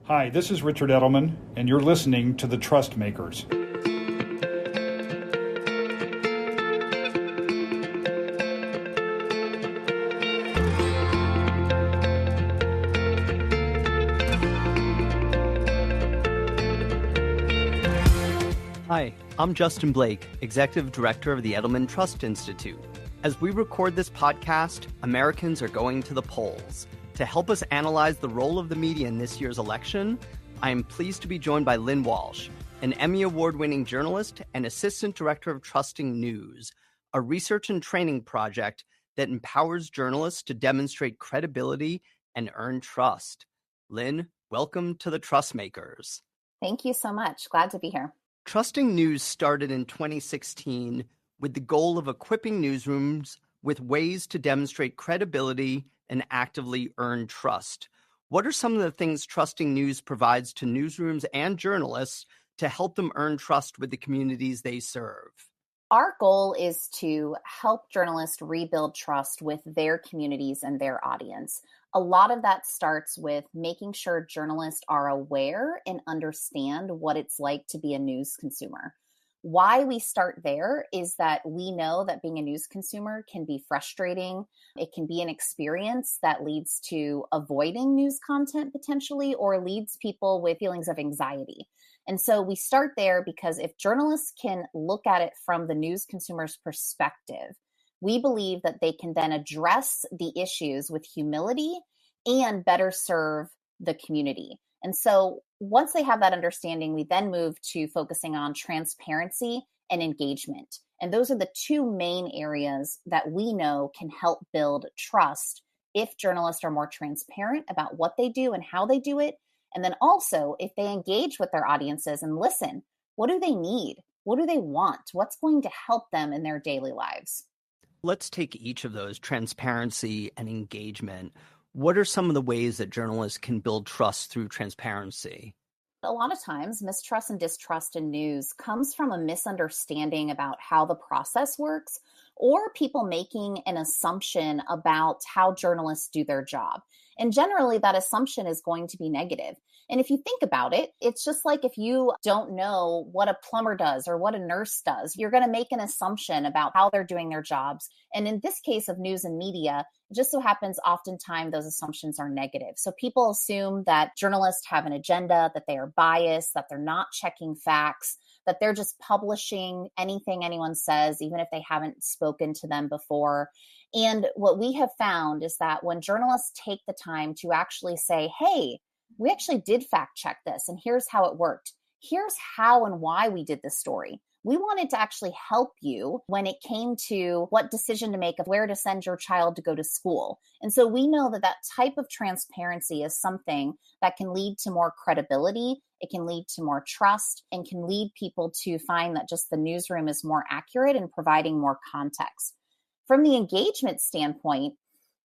Hi, this is Richard Edelman, and you're listening to The Trust Makers. Hi, I'm Justin Blake, Executive Director of the Edelman Trust Institute. As we record this podcast, Americans are going to the polls. To help us analyze the role of the media in this year's election, I am pleased to be joined by Lynn Walsh, an Emmy Award-winning journalist and Assistant Director of Trusting News, a research and training project that empowers journalists to demonstrate credibility and earn trust. Lynn, welcome to the Trust Makers. Thank you so much. Glad to be here. Trusting News started in 2016 with the goal of equipping newsrooms with ways to demonstrate credibility and actively earn trust. What are some of the things Trusting News provides to newsrooms and journalists to help them earn trust with the communities they serve? Our goal is to help journalists rebuild trust with their communities and their audience. A lot of that starts with making sure journalists are aware and understand what it's like to be a news consumer. Why we start there is that we know that being a news consumer can be frustrating. It can be an experience that leads to avoiding news content potentially, or leads people with feelings of anxiety. And so we start there because if journalists can look at it from the news consumer's perspective, we believe that they can then address the issues with humility and better serve the community. And so once they have that understanding, we then move to focusing on transparency and engagement. And those are the two main areas that we know can help build trust if journalists are more transparent about what they do and how they do it. And then also if they engage with their audiences and listen, what do they need? What do they want? What's going to help them in their daily lives? Let's take each of those, transparency and engagement. What are some of the ways that journalists can build trust through transparency? A lot of times, mistrust and distrust in news comes from a misunderstanding about how the process works, or people making an assumption about how journalists do their job. And generally, that assumption is going to be negative. And if you think about it, it's just like if you don't know what a plumber does or what a nurse does, you're going to make an assumption about how they're doing their jobs. And in this case of news and media, it just so happens oftentimes those assumptions are negative. So people assume that journalists have an agenda, that they are biased, that they're not checking facts, that they're just publishing anything anyone says, even if they haven't spoken to them before. And what we have found is that when journalists take the time to actually say, hey, we actually did fact check this, and here's how it worked. Here's how and why we did this story. We wanted to actually help you when it came to what decision to make of where to send your child to go to school. And so we know that that type of transparency is something that can lead to more credibility. It can lead to more trust and can lead people to find that just the newsroom is more accurate in providing more context. From the engagement standpoint,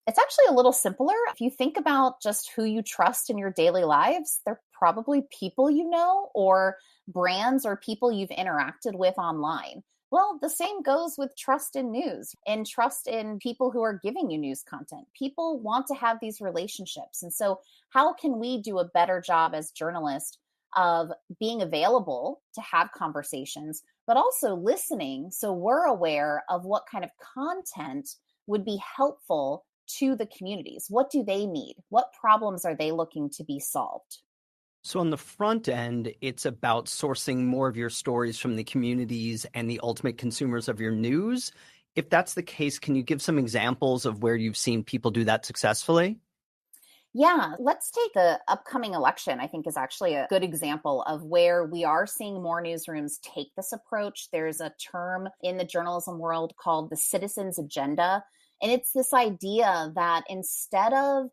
it's actually a little simpler. If you think about just who you trust in your daily lives, they're probably people you know or brands or people you've interacted with online. Well, the same goes with trust in news and trust in people who are giving you news content. People want to have these relationships. And so how can we do a better job as journalists of being available to have conversations, but also listening so we're aware of what kind of content would be helpful to the communities? What do they need? What problems are they looking to be solved? So on the front end, it's about sourcing more of your stories from the communities and the ultimate consumers of your news. If that's the case, can you give some examples of where you've seen people do that successfully? Yeah, let's take the upcoming election, I think is actually a good example of where we are seeing more newsrooms take this approach. There's a term in the journalism world called the citizens agenda. And it's this idea that instead of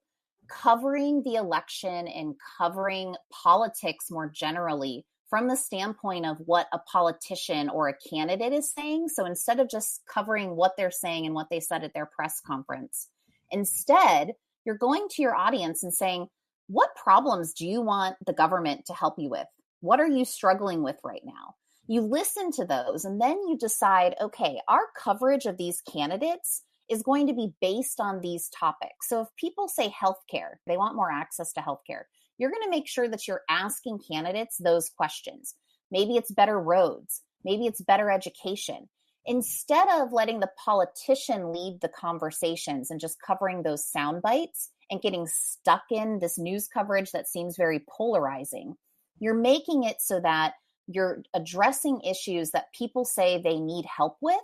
covering the election and covering politics more generally from the standpoint of what a politician or a candidate is saying, so instead of just covering what they're saying and what they said at their press conference, instead, you're going to your audience and saying, what problems do you want the government to help you with? What are you struggling with right now? You listen to those and then you decide, okay, our coverage of these candidates is going to be based on these topics. So if people say healthcare, they want more access to healthcare, you're going to make sure that you're asking candidates those questions. Maybe it's better roads. Maybe it's better education. Instead of letting the politician lead the conversations and just covering those sound bites and getting stuck in this news coverage that seems very polarizing, you're making it so that you're addressing issues that people say they need help with,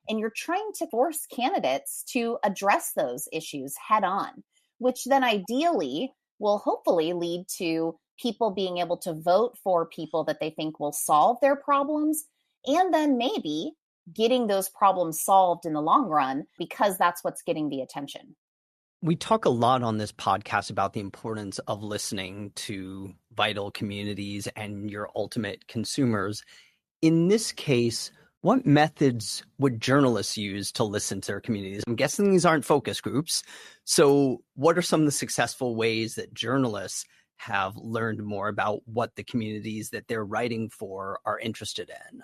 and you're trying to force candidates to address those issues head on, which then ideally will hopefully lead to people being able to vote for people that they think will solve their problems, and then maybe getting those problems solved in the long run because that's what's getting the attention. We talk a lot on this podcast about the importance of listening to vital communities and your ultimate consumers. In this case, what methods would journalists use to listen to their communities? I'm guessing these aren't focus groups. So what are some of the successful ways that journalists have learned more about what the communities that they're writing for are interested in?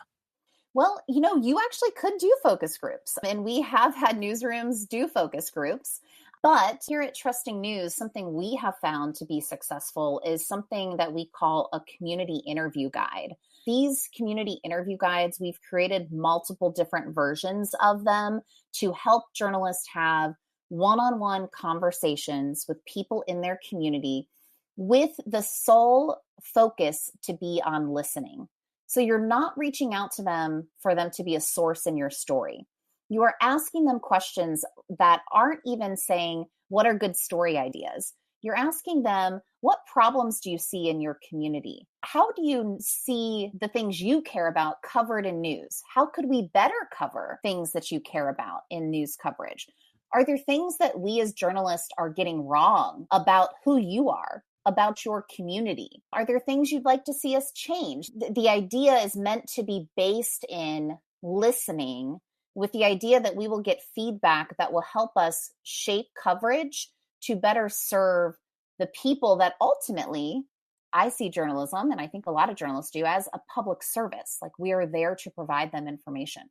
Well, you actually could do focus groups, and we have had newsrooms do focus groups. But here at Trusting News, something we have found to be successful is something that we call a community interview guide. These community interview guides, we've created multiple different versions of them to help journalists have one-on-one conversations with people in their community with the sole focus to be on listening. So you're not reaching out to them for them to be a source in your story. You are asking them questions that aren't even saying, what are good story ideas? You're asking them, what problems do you see in your community? How do you see the things you care about covered in news? How could we better cover things that you care about in news coverage? Are there things that we as journalists are getting wrong about who you are, about your community? Are there things you'd like to see us change? The idea is meant to be based in listening, with the idea that we will get feedback that will help us shape coverage to better serve the people that ultimately I see journalism, and I think a lot of journalists do, as a public service. Like, we are there to provide them information.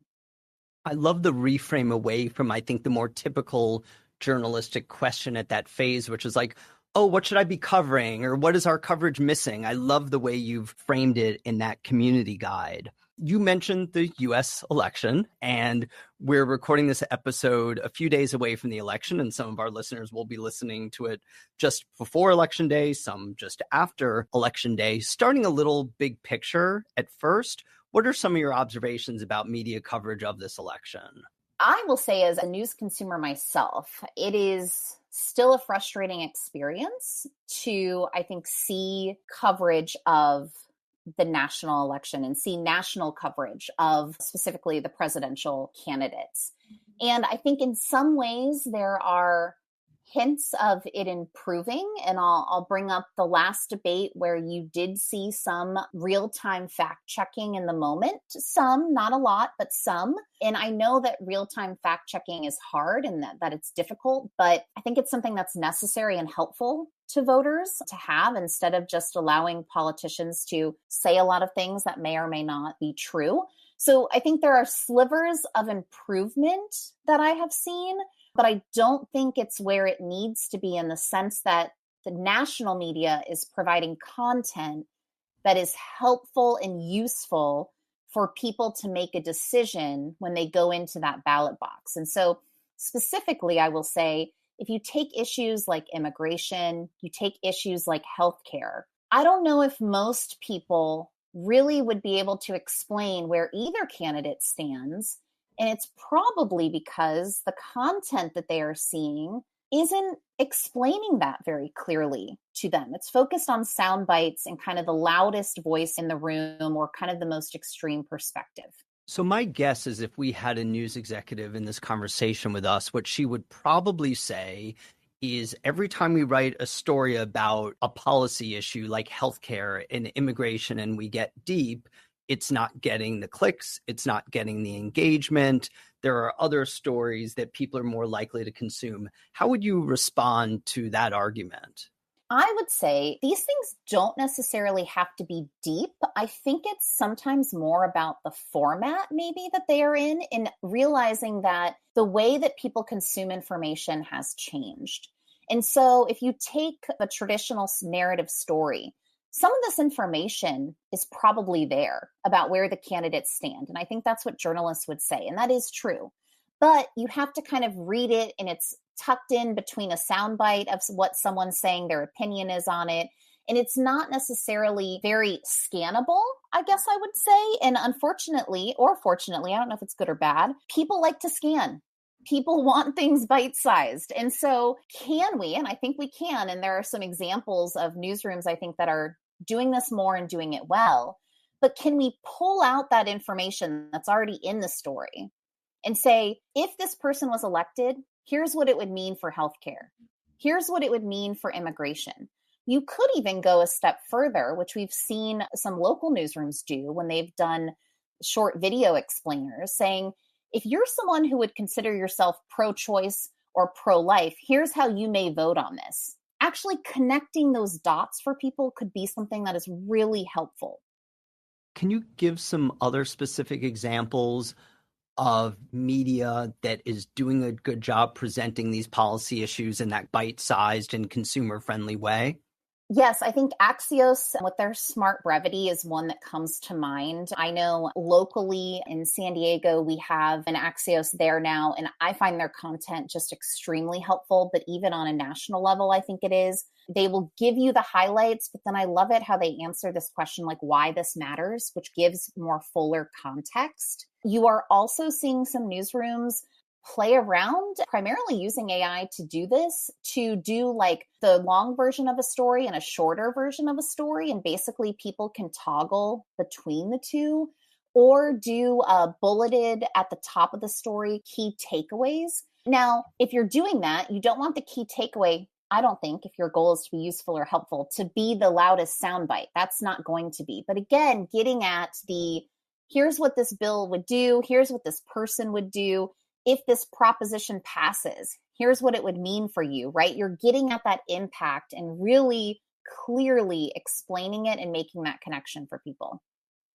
I love the reframe away from, I think, the more typical journalistic question at that phase, which is like, oh, what should I be covering? Or what is our coverage missing? I love the way you've framed it in that community guide. You mentioned the US election, and we're recording this episode a few days away from the election, and some of our listeners will be listening to it just before Election Day, some just after Election Day. Starting a little big picture at first, what are some of your observations about media coverage of this election? I will say, as a news consumer myself, it is still a frustrating experience to, I think, see coverage of the national election and see national coverage of specifically the presidential candidates. And I think in some ways there are hints of it improving. And I'll bring up the last debate where you did see some real-time fact checking in the moment. Some, not a lot, but some. And I know that real-time fact checking is hard and that it's difficult, but I think it's something that's necessary and helpful to voters to have, instead of just allowing politicians to say a lot of things that may or may not be true. So I think there are slivers of improvement that I have seen, but I don't think it's where it needs to be, in the sense that the national media is providing content that is helpful and useful for people to make a decision when they go into that ballot box. And so specifically, I will say, if you take issues like immigration, you take issues like healthcare, I don't know if most people really would be able to explain where either candidate stands. And it's probably because the content that they are seeing isn't explaining that very clearly to them. It's focused on sound bites and kind of the loudest voice in the room, or kind of the most extreme perspective. So my guess is, if we had a news executive in this conversation with us, what she would probably say is, every time we write a story about a policy issue like healthcare and immigration and we get deep, it's not getting the clicks, it's not getting the engagement. There are other stories that people are more likely to consume. How would you respond to that argument? I would say these things don't necessarily have to be deep. I think it's sometimes more about the format maybe that they are in realizing that the way that people consume information has changed. And so if you take a traditional narrative story, some of this information is probably there about where the candidates stand. And I think that's what journalists would say. And that is true. But you have to kind of read it, and it's tucked in between a soundbite of what someone's saying their opinion is on it. And it's not necessarily very scannable, I guess I would say. And unfortunately, or fortunately, I don't know if it's good or bad, people like to scan. People want things bite-sized. And so can we, and I think we can, and there are some examples of newsrooms, I think, that are doing this more and doing it well, but can we pull out that information that's already in the story and say, if this person was elected, here's what it would mean for healthcare. Here's what it would mean for immigration. You could even go a step further, which we've seen some local newsrooms do when they've done short video explainers, saying, if you're someone who would consider yourself pro-choice or pro-life, here's how you may vote on this. Actually connecting those dots for people could be something that is really helpful. Can you give some other specific examples of media that is doing a good job presenting these policy issues in that bite-sized and consumer-friendly way? Yes, I think Axios with their smart brevity is one that comes to mind. I know locally in San Diego, we have an Axios there now, and I find their content just extremely helpful. But even on a national level, I think it is. They will give you the highlights, but then I love it how they answer this question, like why this matters, which gives more fuller context. You are also seeing some newsrooms play around, primarily using AI to do this, to do like the long version of a story and a shorter version of a story. And basically people can toggle between the two, or do bulleted at the top of the story key takeaways. Now, if you're doing that, you don't want the key takeaway, I don't think, if your goal is to be useful or helpful, to be the loudest soundbite. That's not going to be. But again, getting at here's what this bill would do, here's what this person would do. If this proposition passes, here's what it would mean for you, right? You're getting at that impact and really clearly explaining it and making that connection for people.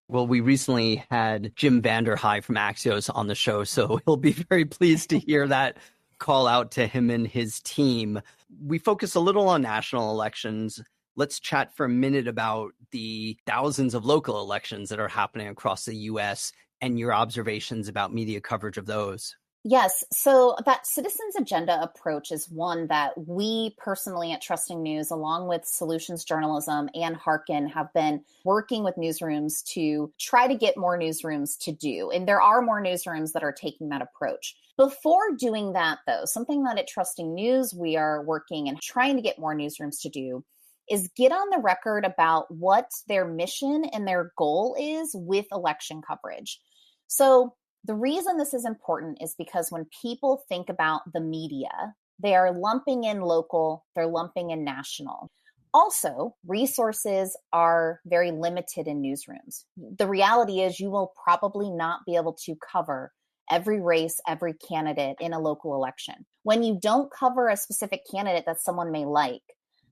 Well, we recently had Jim Vanderhei from Axios on the show, so he'll be very pleased to hear that call out to him and his team. We focus a little on national elections. Let's chat for a minute about the thousands of local elections that are happening across the U.S. and your observations about media coverage of those. Yes. So that citizens agenda approach is one that we personally at Trusting News, along with Solutions Journalism and Harkin, have been working with newsrooms to try to get more newsrooms to do. And there are more newsrooms that are taking that approach. Before doing that, though, something that at Trusting News we are working and trying to get more newsrooms to do is get on the record about what their mission and their goal is with election coverage. So the reason this is important is because when people think about the media, they are lumping in local, they're lumping in national. Also, resources are very limited in newsrooms. The reality is you will probably not be able to cover every race, every candidate in a local election. When you don't cover a specific candidate that someone may like,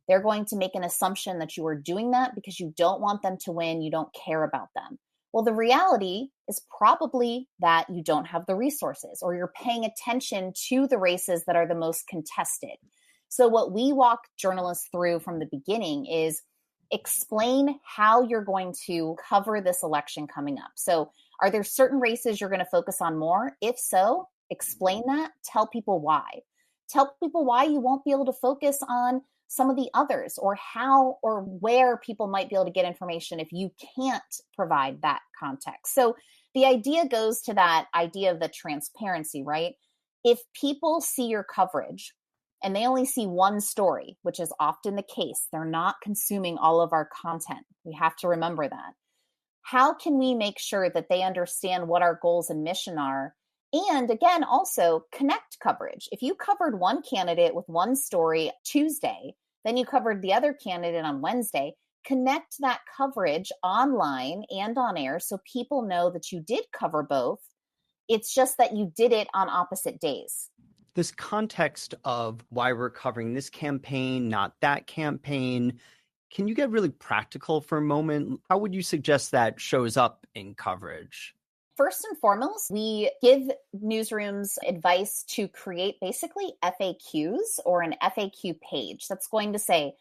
they're going to make an assumption that you are doing that because you don't want them to win, you don't care about them. Well, the reality is probably that you don't have the resources, or you're paying attention to the races that are the most contested. So what we walk journalists through from the beginning is explain how you're going to cover this election coming up. So are there certain races you're going to focus on more? If so, explain that. Tell people why. Tell people why you won't be able to focus on some of the others, or how or where people might be able to get information if you can't provide that context. So the idea goes to that idea of the transparency, right? If people see your coverage and they only see one story, which is often the case, they're not consuming all of our content. We have to remember that. How can we make sure that they understand what our goals and mission are? And again, also connect coverage. If you covered one candidate with one story Tuesday, then you covered the other candidate on Wednesday, connect that coverage online and on air so people know that you did cover both. It's just that you did it on opposite days. This context of why we're covering this campaign, not that campaign, can you get really practical for a moment? How would you suggest that shows up in coverage? First and foremost, we give newsrooms advice to create basically FAQs or an FAQ page that's going to say,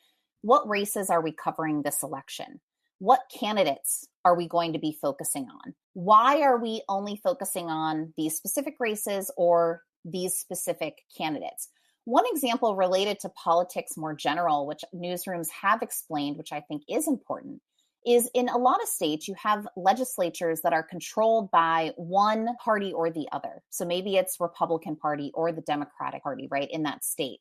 what races are we covering this election? What candidates are we going to be focusing on? Why are we only focusing on these specific races or these specific candidates? One example related to politics more general, which newsrooms have explained, which I think is important, is in a lot of states, you have legislatures that are controlled by one party or the other. So maybe it's Republican Party or the Democratic Party, right, in that state.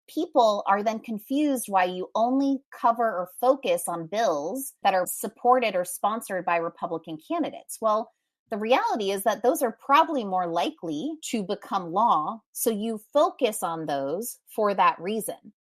People are then confused why you only cover or focus on bills that are supported or sponsored by Republican candidates. Well, the reality is that those are probably more likely to become law. So you focus on those for that reason.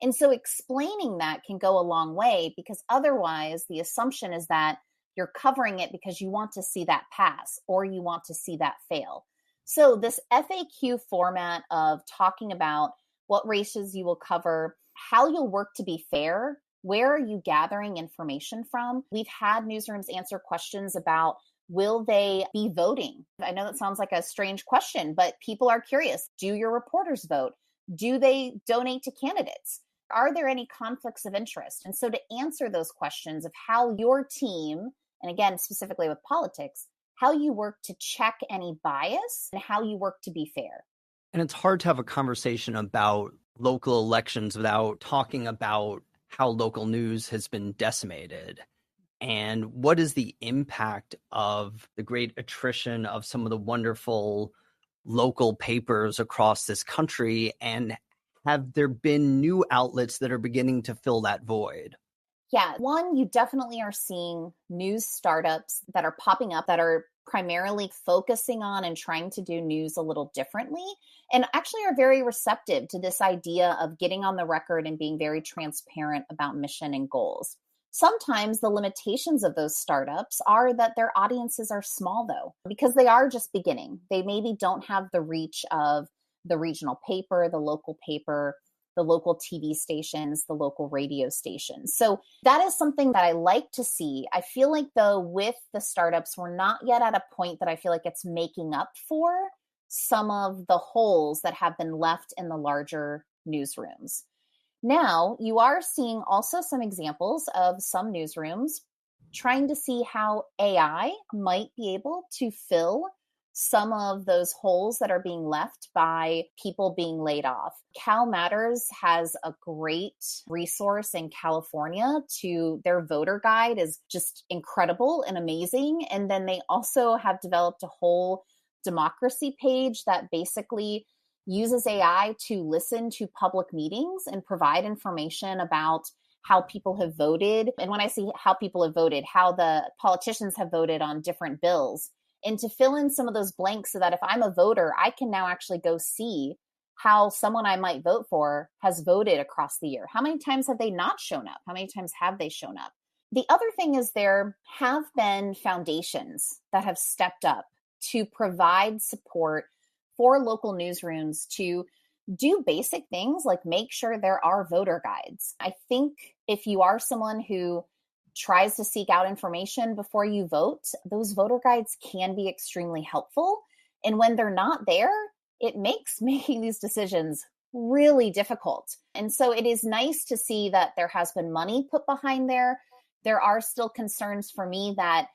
And so explaining that can go a long way, because otherwise the assumption is that you're covering it because you want to see that pass or you want to see that fail. So this FAQ format of talking about what races you will cover, how you'll work to be fair, where are you gathering information from? We've had newsrooms answer questions about, will they be voting? I know that sounds like a strange question, but people are curious. Do your reporters vote? Do they donate to candidates? Are there any conflicts of interest? And so to answer those questions of how your team, and again, specifically with politics, how you work to check any bias and how you work to be fair. And it's hard to have a conversation about local elections without talking about how local news has been decimated. And what is the impact of the great attrition of some of the wonderful local papers across this country? And have there been new outlets that are beginning to fill that void? Yeah, one, you definitely are seeing news startups that are popping up that are primarily focusing on and trying to do news a little differently, and actually are very receptive to this idea of getting on the record and being very transparent about mission and goals. Sometimes the limitations of those startups are that their audiences are small, though, because they are just beginning. They maybe don't have the reach of the regional paper, the local TV stations, the local radio stations. So that is something that I like to see. I feel like, though, with the startups, we're not yet at a point that I feel like it's making up for some of the holes that have been left in the larger newsrooms. Now, you are seeing also some examples of some newsrooms trying to see how AI might be able to fill some of those holes that are being left by people being laid off. Cal Matters has a great resource in California to their voter guide is just incredible and amazing. And then they also have developed a whole democracy page that basically uses AI to listen to public meetings and provide information about how people have voted. And when I say how people have voted, how the politicians have voted on different bills, and to fill in some of those blanks so that if I'm a voter, I can now actually go see how someone I might vote for has voted across the year. How many times have they not shown up? How many times have they shown up? The other thing is there have been foundations that have stepped up to provide support for local newsrooms to do basic things like make sure there are voter guides. I think if you are someone who tries to seek out information before you vote, those voter guides can be extremely helpful. And when they're not there, it makes making these decisions really difficult. And so it is nice to see that there has been money put behind there. There are still concerns for me that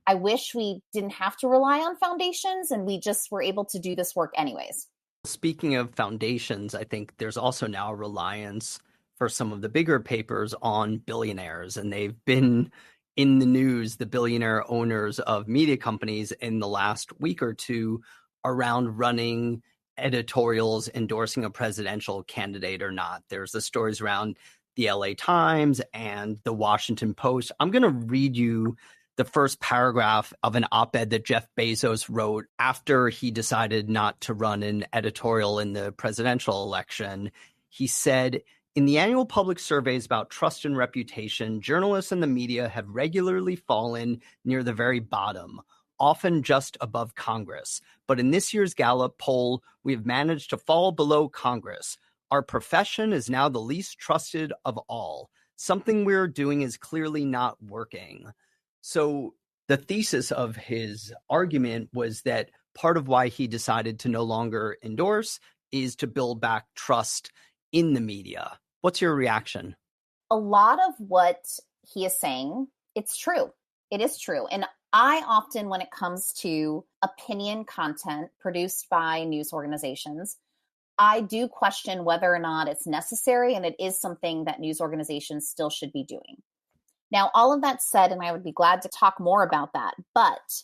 I wish we didn't have to rely on foundations and we just were able to do this work anyways. Speaking of foundations, I think there's also now a reliance for some of the bigger papers on billionaires, and they've been in the news, the billionaire owners of media companies in the last week or two around running editorials endorsing a presidential candidate or not. There's the stories around the LA Times and the Washington Post. I'm going to read you the first paragraph of an op-ed that Jeff Bezos wrote after he decided not to run an editorial in the presidential election. He said, "In the annual public surveys about trust and reputation, journalists and the media have regularly fallen near the very bottom, often just above Congress. But in this year's Gallup poll, we have managed to fall below Congress. Our profession is now the least trusted of all. Something we're doing is clearly not working." So The thesis of his argument was that part of why he decided to no longer endorse is to build back trust in the media. What's your reaction? A lot of what he is saying, it's true. It is true. And I often, when it comes to opinion content produced by news organizations, I do question whether or not it's necessary, and it is something that news organizations still should be doing. Now, all of that said, and I would be glad to talk more about that, but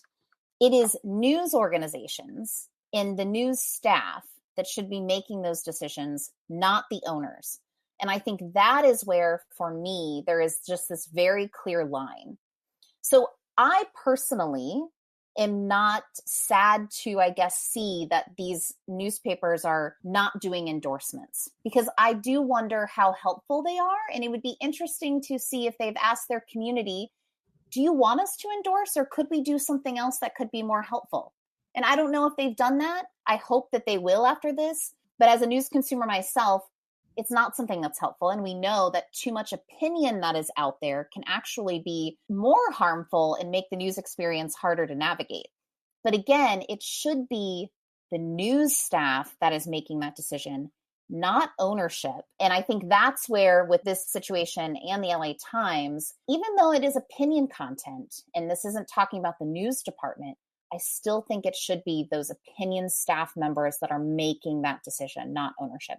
it is news organizations and the news staff that should be making those decisions, not the owners. And I think that is where, for me, there is just this very clear line. So I personally am not sad to, I guess, see that these newspapers are not doing endorsements, because I do wonder how helpful they are. And it would be interesting to see if they've asked their community, do you want us to endorse, or could we do something else that could be more helpful? And I don't know if they've done that. I hope that they will after this. But as a news consumer myself, it's not something that's helpful. And we know that too much opinion that is out there can actually be more harmful and make the news experience harder to navigate. But again, it should be the news staff that is making that decision, not ownership. And I think that's where, with this situation and the LA Times, even though it is opinion content, and this isn't talking about the news department, I still think it should be those opinion staff members that are making that decision, not ownership.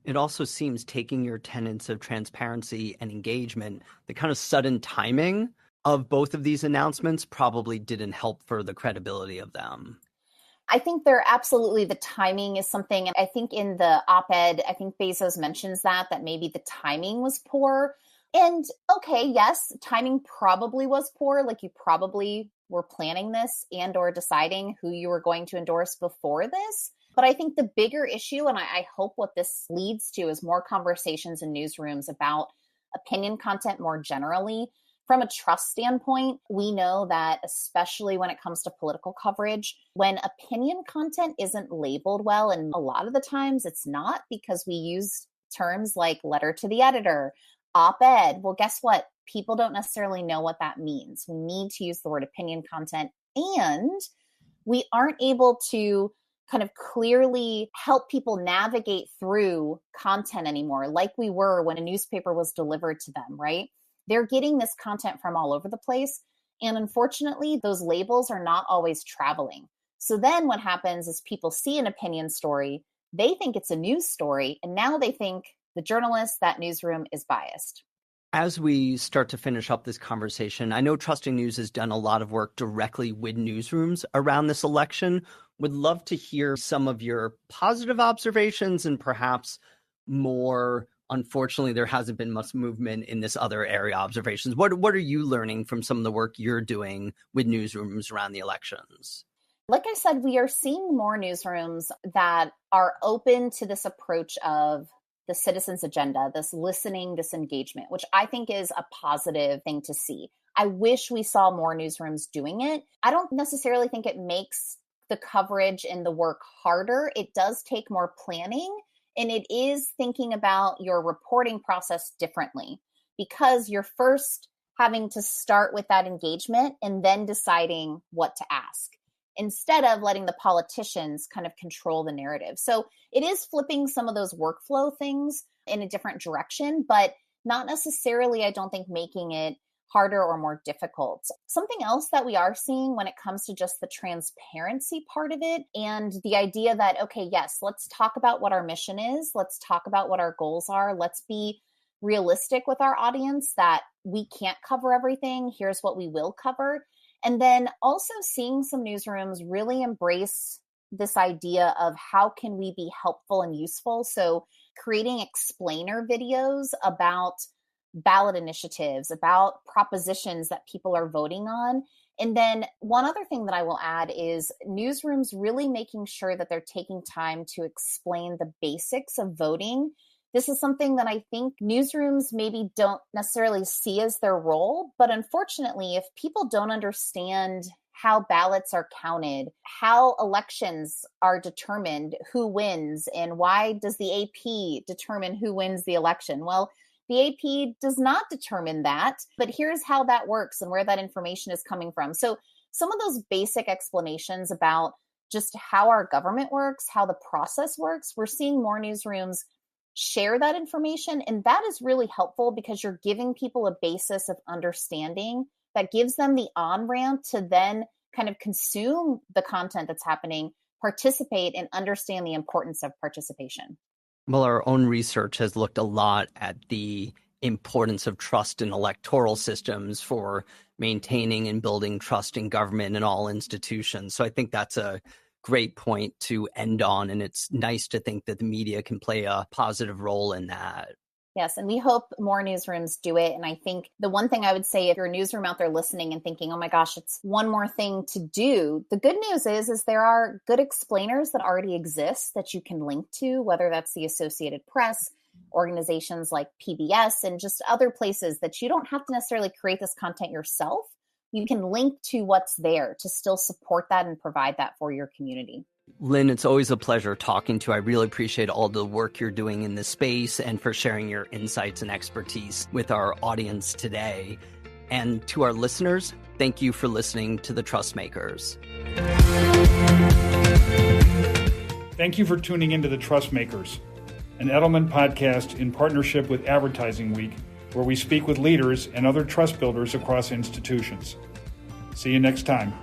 It also seems, taking your tenets of transparency and engagement, the kind of sudden timing of both of these announcements probably didn't help for the credibility of them. I think the timing is something. I think in the op-ed, I think Bezos mentions that maybe the timing was poor. And okay, yes, timing probably was poor. Like, you probably were planning this and or deciding who you were going to endorse before this. But I think the bigger issue, and I hope what this leads to, is more conversations in newsrooms about opinion content more generally. From a trust standpoint, we know that, especially when it comes to political coverage, when opinion content isn't labeled well, and a lot of the times it's not, because we use terms like letter to the editor, op-ed. Well, guess what? People don't necessarily know what that means. We need to use the word opinion content, and we aren't able to kind of clearly help people navigate through content anymore, like we were when a newspaper was delivered to them, right? They're getting this content from all over the place. And unfortunately, those labels are not always traveling. So then what happens is people see an opinion story, they think it's a news story, and now they think the journalist, that newsroom, is biased. As we start to finish up this conversation, I know Trusting News has done a lot of work directly with newsrooms around this election. Would love to hear some of your positive observations, and perhaps more, unfortunately, there hasn't been much movement in this other area observations. What are you learning from some of the work you're doing with newsrooms around the elections? Like I said, we are seeing more newsrooms that are open to this approach of the citizens' agenda, this listening, this engagement, which I think is a positive thing to see. I wish we saw more newsrooms doing it. I don't necessarily think it makes the coverage and the work harder. It does take more planning, and it is thinking about your reporting process differently, because you're first having to start with that engagement and then deciding what to ask, instead of letting the politicians kind of control the narrative. So it is flipping some of those workflow things in a different direction, but not necessarily, I don't think, making it harder or more difficult. Something else that we are seeing when it comes to just the transparency part of it, and the idea that, okay, yes, let's talk about what our mission is. Let's talk about what our goals are. Let's be realistic with our audience that we can't cover everything. Here's what we will cover. And then also seeing some newsrooms really embrace this idea of how can we be helpful and useful. So creating explainer videos about ballot initiatives, about propositions that people are voting on. And then one other thing that I will add is newsrooms really making sure that they're taking time to explain the basics of voting. This is something that I think newsrooms maybe don't necessarily see as their role, but unfortunately, if people don't understand how ballots are counted, how elections are determined, who wins, and why does the AP determine who wins the election? Well, The AP does not determine that, but here's how that works and where that information is coming from. So some of those basic explanations about just how our government works, how the process works, we're seeing more newsrooms share that information. And that is really helpful because you're giving people a basis of understanding that gives them the on-ramp to then kind of consume the content that's happening, participate, and understand the importance of participation. Well, our own research has looked a lot at the importance of trust in electoral systems for maintaining and building trust in government and all institutions. So I think that's a great point to end on. And it's nice to think that the media can play a positive role in that. Yes, and we hope more newsrooms do it. And I think the one thing I would say, if you're a newsroom out there listening and thinking, oh my gosh, it's one more thing to do, the good news is there are good explainers that already exist that you can link to, whether that's the Associated Press, organizations like PBS, and just other places that you don't have to necessarily create this content yourself. You can link to what's there to still support that and provide that for your community. Lynn, it's always a pleasure talking to you. I really appreciate all the work you're doing in this space and for sharing your insights and expertise with our audience today. And to our listeners, thank you for listening to The Trust Makers. Thank you for tuning into The Trust Makers, an Edelman podcast in partnership with Advertising Week, where we speak with leaders and other trust builders across institutions. See you next time.